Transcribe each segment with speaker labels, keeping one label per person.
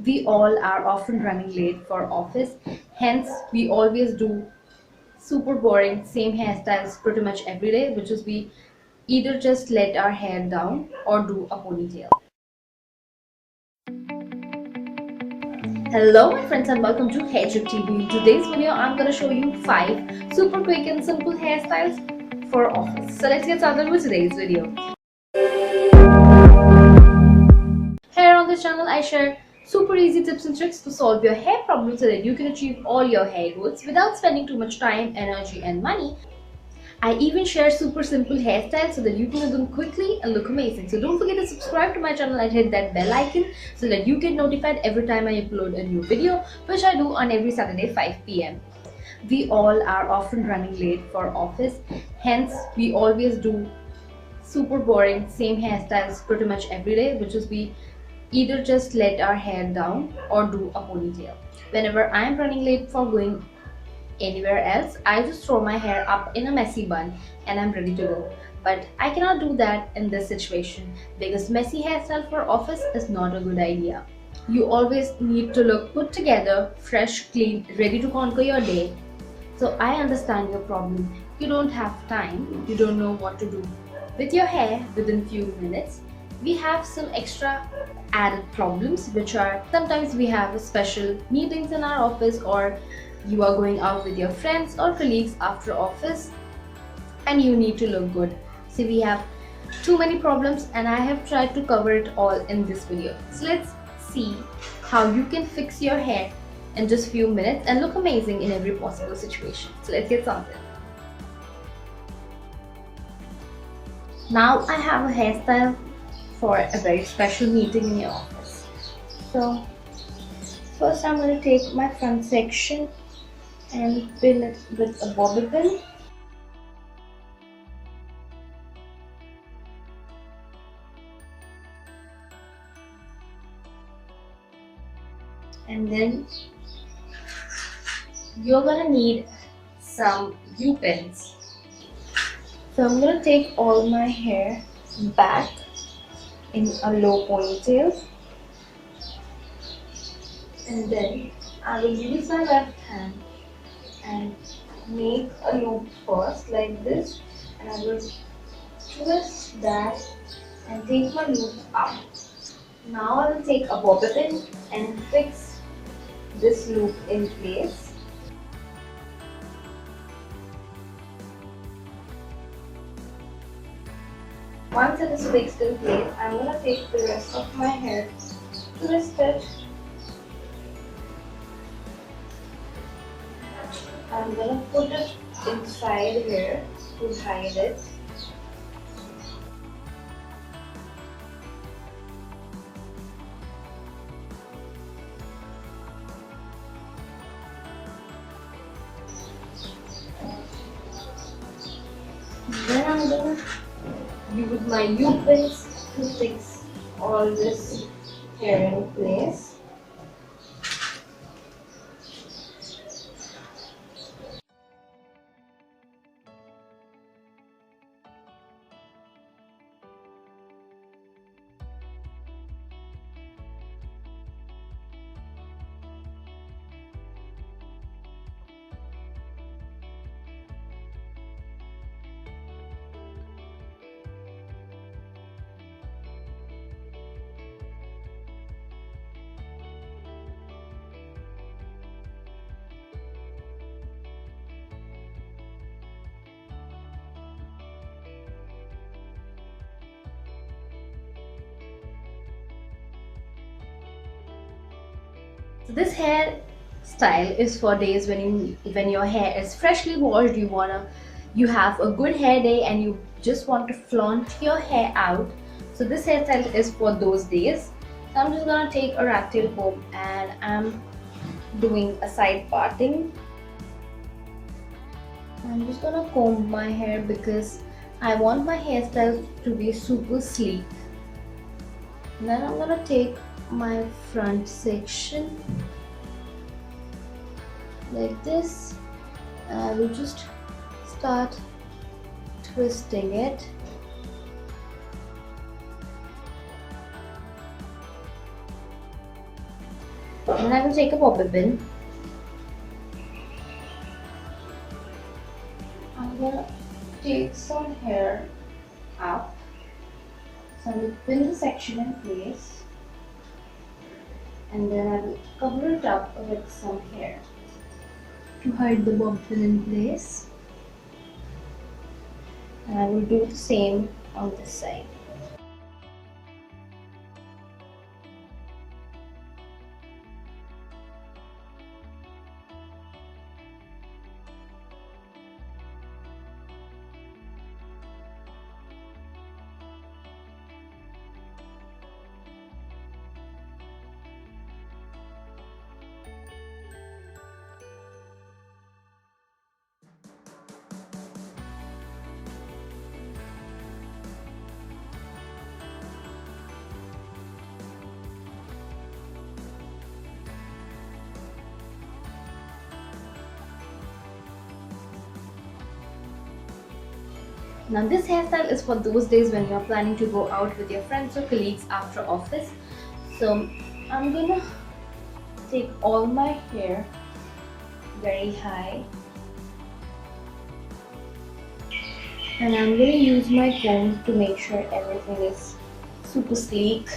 Speaker 1: We all are often running late for office, hence, we always do super boring, same hairstyles pretty much every day, which is we either just let our hair down or do a ponytail. Hello, my friends, and welcome to HairTube TV. In today's video, I'm gonna show you 5 super quick and simple hairstyles for office. So let's get started with today's video. Here on this channel, I share super easy tips and tricks to solve your hair problems so that you can achieve all your hair goals without spending too much time, energy, and money. I even share super simple hairstyles so that you can do them quickly and look amazing. So don't forget to subscribe to my channel and hit that bell icon so that you get notified every time I upload a new video, which I do on every Saturday 5 p.m. We all are often running late for office, hence we always do super boring, same hairstyles pretty much every day, which is we either just let our hair down or do a ponytail. Whenever I am running late for going anywhere else, I just throw my hair up in a messy bun and I'm ready to go. But I cannot do that in this situation because messy hairstyle for office is not a good idea. You always need to look put together, fresh, clean, ready to conquer your day. So I understand your problem. You don't have time, you don't know what to do with your hair within few minutes. We have some extra added problems, which are sometimes we have special meetings in our office, or you are going out with your friends or colleagues after office and you need to look good. So we have too many problems and I have tried to cover it all in this video. So let's see how you can fix your hair in just few minutes and look amazing in every possible situation. So let's get started. Now I have a hairstyle for a very special meeting in your office. So first I'm going to take my front section and pin it with a bobby pin. And then you're gonna need some U-pins. So I'm gonna take all my hair back in a low ponytail, and then I will use my left hand and make a loop first like this, and I will twist that and take my loop up. Now I will take a bobby pin and fix this loop in place. Once it is fixed in place, I'm going to take the rest of my hair, twist it. I'm going to put it inside here to hide it. Then I'm going to use my U-pins to fix all this hair in place. So this hair style is for days when your hair is freshly washed, you have a good hair day and you just want to flaunt your hair out. So this hairstyle is for those days. So I'm just gonna take a rat tail comb and I'm doing a side parting. I'm just gonna comb my hair because I want my hairstyle to be super sleek. Then I'm gonna take my front section like this and I will just start twisting it. Then I will take a bobby pin. I'm gonna take some hair up. So I will pin the section in place, and then I will cover it up with some hair to hide the bob pin in place. And I will do the same on this side. Now this hairstyle is for those days when you're planning to go out with your friends or colleagues after office. So I'm gonna take all my hair very high, and I'm gonna use my comb to make sure everything is super sleek.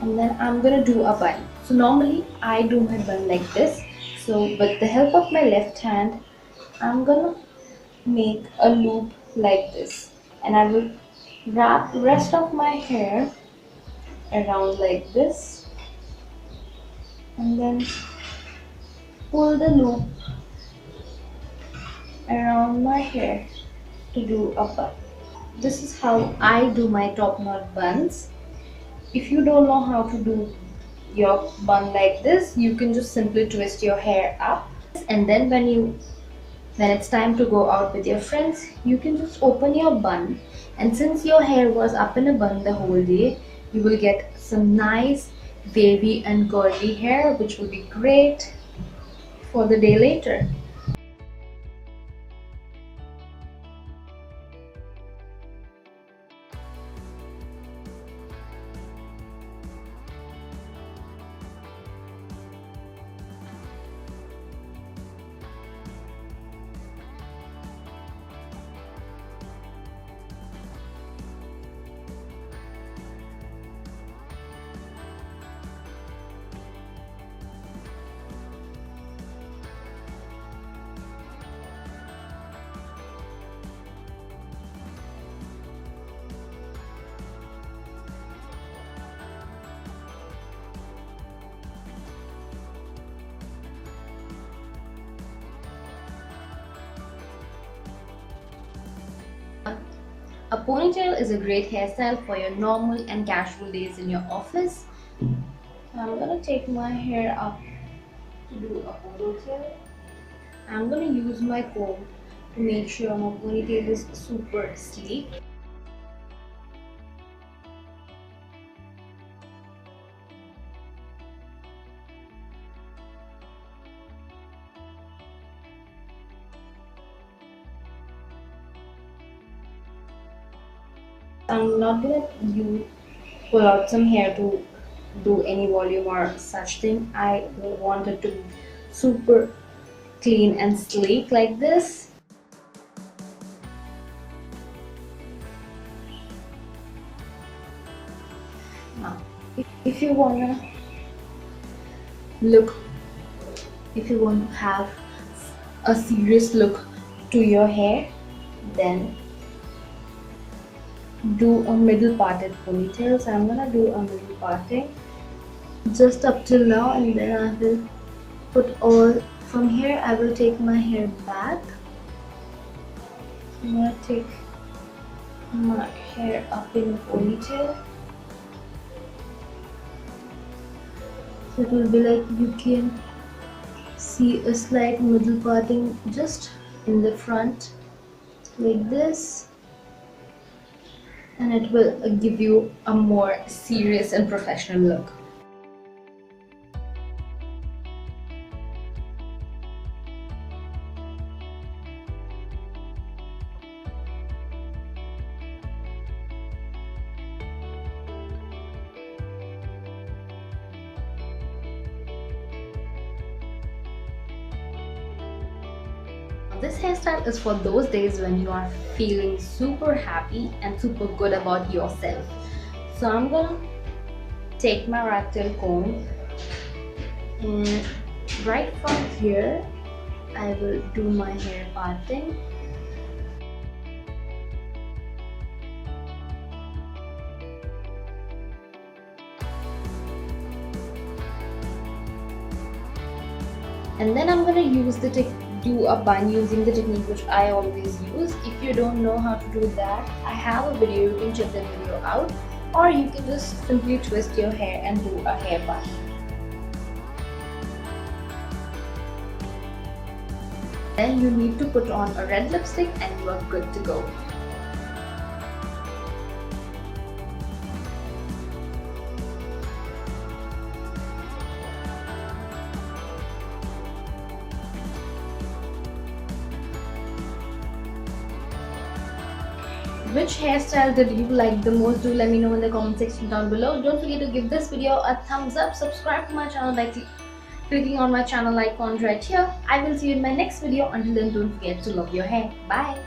Speaker 1: And then I'm gonna do a bun. So normally I do my bun like this. So with the help of my left hand, I'm gonna make a loop like this, and I will wrap the rest of my hair around like this, and then pull the loop around my hair to do a bun. This is how I do my top knot buns. If you don't know how to do your bun like this, you can just simply twist your hair up, and then when it's time to go out with your friends, you can just open your bun, and since your hair was up in a bun the whole day, you will get some nice wavy and curly hair, which will be great for the day later. A ponytail is a great hairstyle for your normal and casual days in your office. I'm gonna take my hair up to do a ponytail. I'm gonna use my comb to make sure my ponytail is super sleek. I'm not gonna pull out some hair to do any volume or such thing. I want it to be super clean and sleek like this. Now, if you wanna look, if you want to have a serious look to your hair, then do a middle parted ponytail. So I'm gonna do a middle parting just up till now, and then I will put all from here. I will take my hair back. I'm gonna take my hair up in a ponytail. So it will be like you can see a slight middle parting just in the front like this, and it will give you a more serious and professional look. This hairstyle is for those days when you are feeling super happy and super good about yourself. So I'm gonna take my rat tail comb and right from here I will do my hair parting. And then I'm gonna do a bun using the technique which I always use. If you don't know how to do that, I have a video, you can check that video out, or you can just simply twist your hair and do a hair bun. Then you need to put on a red lipstick and you are good to go. Which hairstyle did you like the most? Do let me know in the comment section down below. Don't forget to give this video a thumbs up, subscribe to my channel by clicking on my channel icon right here. I will see you in my next video. Until then, don't forget to love your hair. Bye.